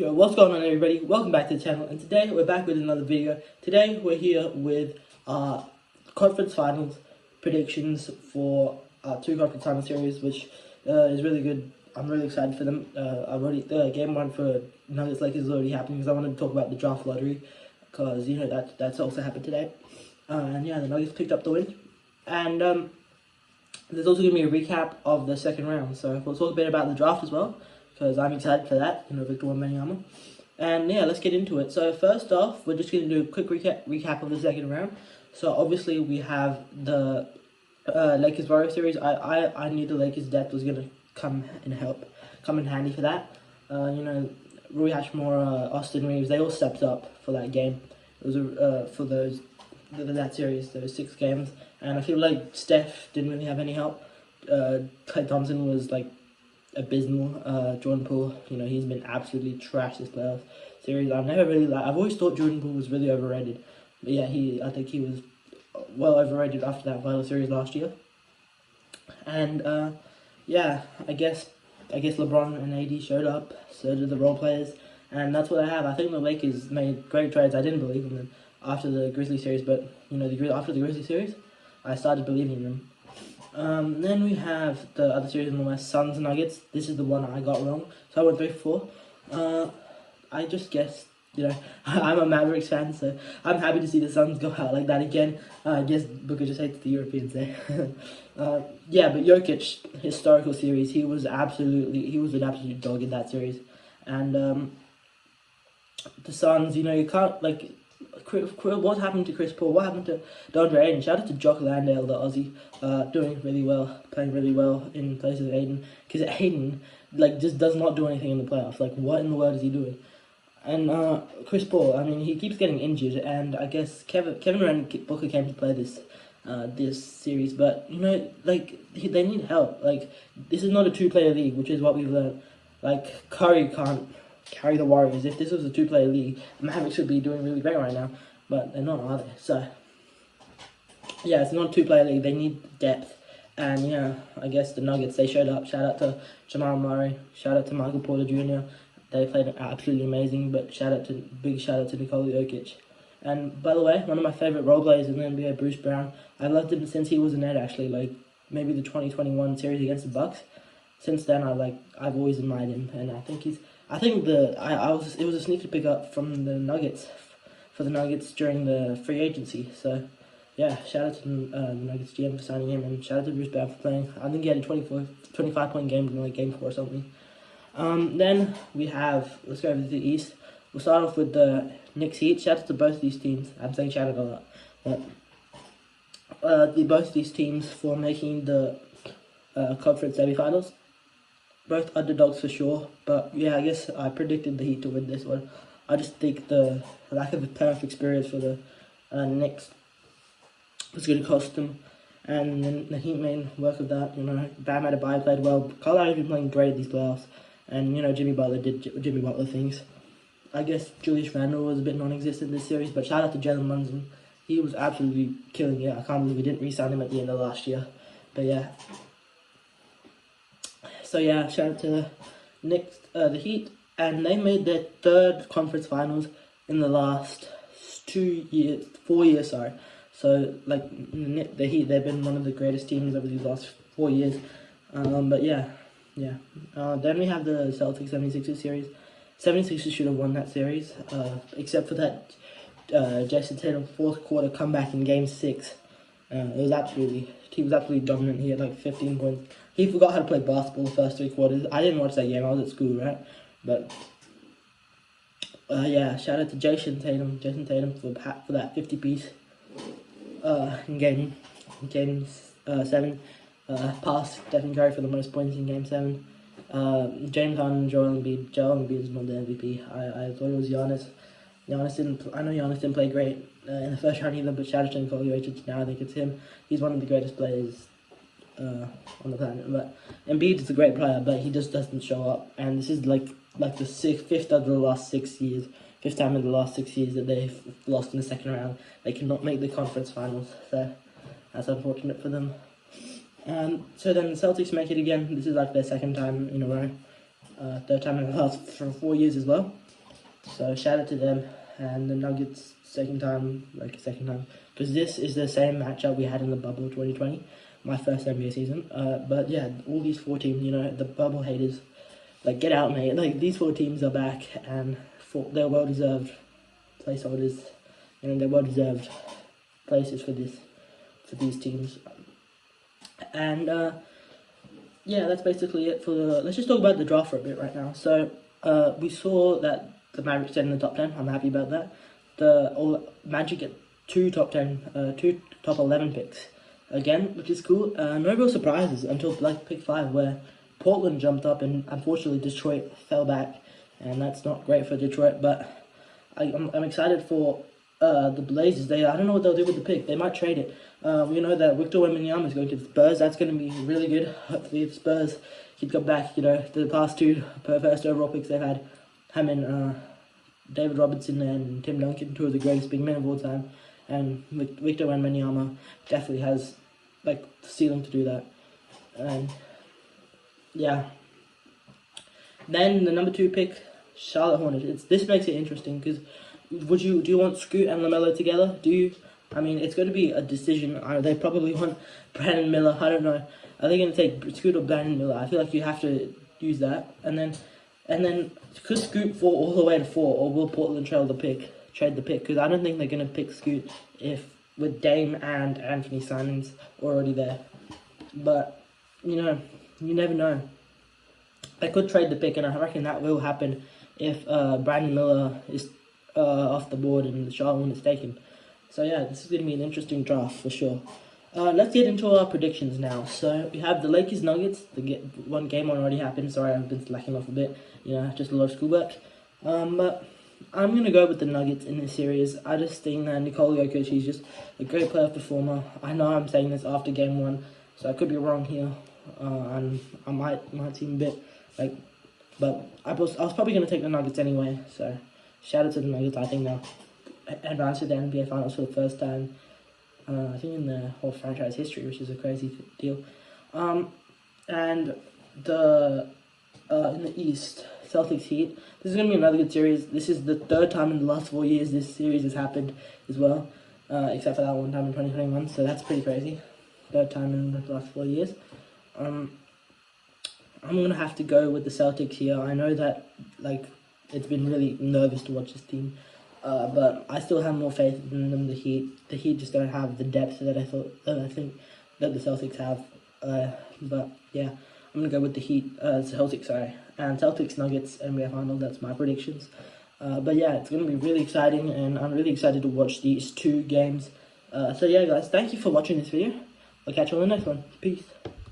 Yo, what's going on, everybody? Welcome back to the channel, and today we're back with another video. Today we're here with conference finals predictions for two conference final series, which is really good. I'm really excited for them. I've already game one for Nuggets Lakers is already happening because I wanted to talk about the draft lottery because that's also happened today. And yeah, the Nuggets picked up the win, and there's also going to be a recap of the second round. So we'll talk a bit about the draft as well, because I'm excited for that, Victor Wembanyama. And yeah, let's get into it. So first off, we're just going to do a quick recap of the second round. So obviously we have the Lakers Warriors series. I knew the Lakers depth was going to come in handy for that. Rui Hachimura, Austin Reeves, they all stepped up for that game. It was for that series, those 6 games. And I feel like Steph didn't really have any help. Klay Thompson was like abysmal. Jordan Poole, he's been absolutely trash this playoff series. I've always thought Jordan Poole was really overrated. But yeah, I think he was well overrated after that final series last year. And yeah, I guess LeBron and AD showed up, so did the role players, and that's what I have. I think the Lakers made great trades. I didn't believe in them after the Grizzly series, but after the Grizzly series, I started believing in them. Then we have the other series in the West, Suns and Nuggets. This is the one I got wrong, so I went 3-4. I just guessed, I'm a Mavericks fan, so I'm happy to see the Suns go out like that again. I guess Booker just hates the Europeans there. Yeah, but Jokic, historical series, he was an absolute dog in that series. And the Suns, you can't, what happened to Chris Paul? What happened to DeAndre Ayton? Shout out to Jock Landale, the Aussie, doing really well, playing really well in place of Ayton. Because Ayton, just does not do anything in the playoffs. What in the world is he doing? And Chris Paul, he keeps getting injured, and I guess Kevin Durant and Booker came to play this series, but they need help. This is not a 2-player league, which is what we've learned. Curry can't carry the Warriors. If this was a 2-player league, the Mavericks would be doing really great right now, but they're not, are they? So yeah, it's not a 2-player league. They need depth, and yeah, I guess the Nuggets, they showed up. Shout out to Jamal Murray. Shout out to Michael Porter Jr. They played absolutely amazing, but big shout out to Nikola Jokic. And by the way, one of my favorite role players in the NBA, Bruce Brown. I loved him since he was in Ed, actually, maybe the 2021 series against the Bucks. Since then, I've always admired him, and I think it was a sneaky pickup from the Nuggets, for the Nuggets during the free agency. So yeah, shout out to the Nuggets GM for signing him, and shout out to Bruce Brown for playing. I think he had a 25-point game in game 4 or something. Then we have, let's go over to the East. We'll start off with the Knicks Heat. Shout out to both of these teams. I'm saying shout out a lot. But both of these teams for making the conference semifinals. Both underdogs for sure. But yeah, I guess I predicted the Heat to win this one. I just think the lack of a playoff experience for the Knicks was going to cost them. And then the Heat made work of that. Bam Adebayo played well. Kyle Lowry's been playing great these playoffs. And, Jimmy Butler did Jimmy Butler things. I guess Julius Randle was a bit non-existent this series, but shout out to Jalen Brunson. He was absolutely killing it. I can't believe we didn't re-sign him at the end of last year. But yeah. So yeah, shout out to the Heat. And they made their 3rd conference finals in the last 4 years, sorry. So, the Heat, they've been one of the greatest teams over these last 4 years. But yeah. Then we have the Celtics 76ers series. 76ers should have won that series, except for that Jason Tatum 4th quarter comeback in Game 6. He was absolutely dominant. He had 15 points. He forgot how to play basketball the first 3 quarters. I didn't watch that game. I was at school, right? But yeah, shout out to Jason Tatum for that 50-piece in game 7. Past Stephen Curry for the most points in Game 7. James Harden and Joel Embiid. Joel Embiid is not the MVP. I thought it was Giannis. I know Giannis didn't play great in the first round either, but shout out to Nikola Jokic. Now I think it's him. He's one of the greatest players on the planet. But Embiid is a great player, but he just doesn't show up. And this is the 5th of the last 6 years. 5th time in the last 6 years that they've lost in the second round. They cannot make the conference finals. So that's unfortunate for them. So then the Celtics make it again. This is their 2nd time in a row. 3rd time in the last 4 years as well. So shout out to them and the Nuggets second time, because this is the same matchup we had in the bubble 2020, my first NBA season. But yeah, all these 4 teams, you know, the bubble haters, like, get out, mate. Like, these 4 teams are back, and they're well deserved placeholders, and they're well deserved places for these teams. And yeah, that's basically it for the. Let's just talk about the draft for a bit right now. So we saw that the Mavericks get in the top 10. I'm happy about that. The Magic get 2 top 10, 2 top 11 picks again, which is cool. No real surprises until like pick 5, where Portland jumped up, and unfortunately Detroit fell back, and that's not great for Detroit. But I'm excited for the Blazers. I don't know what they'll do with the pick. They might trade it. We know that Victor Wembanyama is going to the Spurs. That's going to be really good. Hopefully the Spurs can come back. You know, the past 2 first overall picks they've had, him and David Robinson and Tim Duncan, 2 of the greatest big men of all time. And Victor Wembanyama definitely has like the ceiling to do that. And yeah. Then the number 2 pick, Charlotte Hornets. This makes it interesting because do you want Scoot and LaMelo together? I mean, it's going to be a decision. They probably want Brandon Miller. I don't know. Are they going to take Scoot or Brandon Miller? I feel like you have to use that. And then could Scoot fall all the way to 4, or will Portland trade the pick? Because I don't think they're going to pick Scoot with Dame and Anthony Simons already there. But you know, you never know. They could trade the pick, and I reckon that will happen if Brandon Miller is off the board and the Charlotte Hornets taken. So yeah, this is going to be an interesting draft for sure. Let's get into our predictions now. So we have the Lakers Nuggets. One game already happened. Sorry, I've been slacking off a bit. You know, just a lot of schoolwork. But I'm going to go with the Nuggets in this series. I just think that Nikola Jokic, he's just a great player performer. I know I'm saying this after game 1, so I could be wrong here. And I might seem a bit like, but I was probably going to take the Nuggets anyway. So shout out to the Nuggets. I think they'll advance to the NBA Finals for the first time, I think in the whole franchise history, which is a crazy deal. And in the East, Celtics Heat. This is going to be another good series. This is the 3rd time in the last 4 years this series has happened as well, except for that one time in 2021. So that's pretty crazy. 3rd time in the last 4 years. I'm going to have to go with the Celtics here. I know that it's been really nervous to watch this team. But I still have more faith in them. The Heat just don't have the depth that I think that the Celtics have. But yeah, I'm gonna go with the Heat. Celtics, sorry, and Celtics Nuggets NBA Final. That's my predictions. But yeah, it's gonna be really exciting, and I'm really excited to watch these 2 games. So yeah, guys, thank you for watching this video. I'll catch you on the next one. Peace.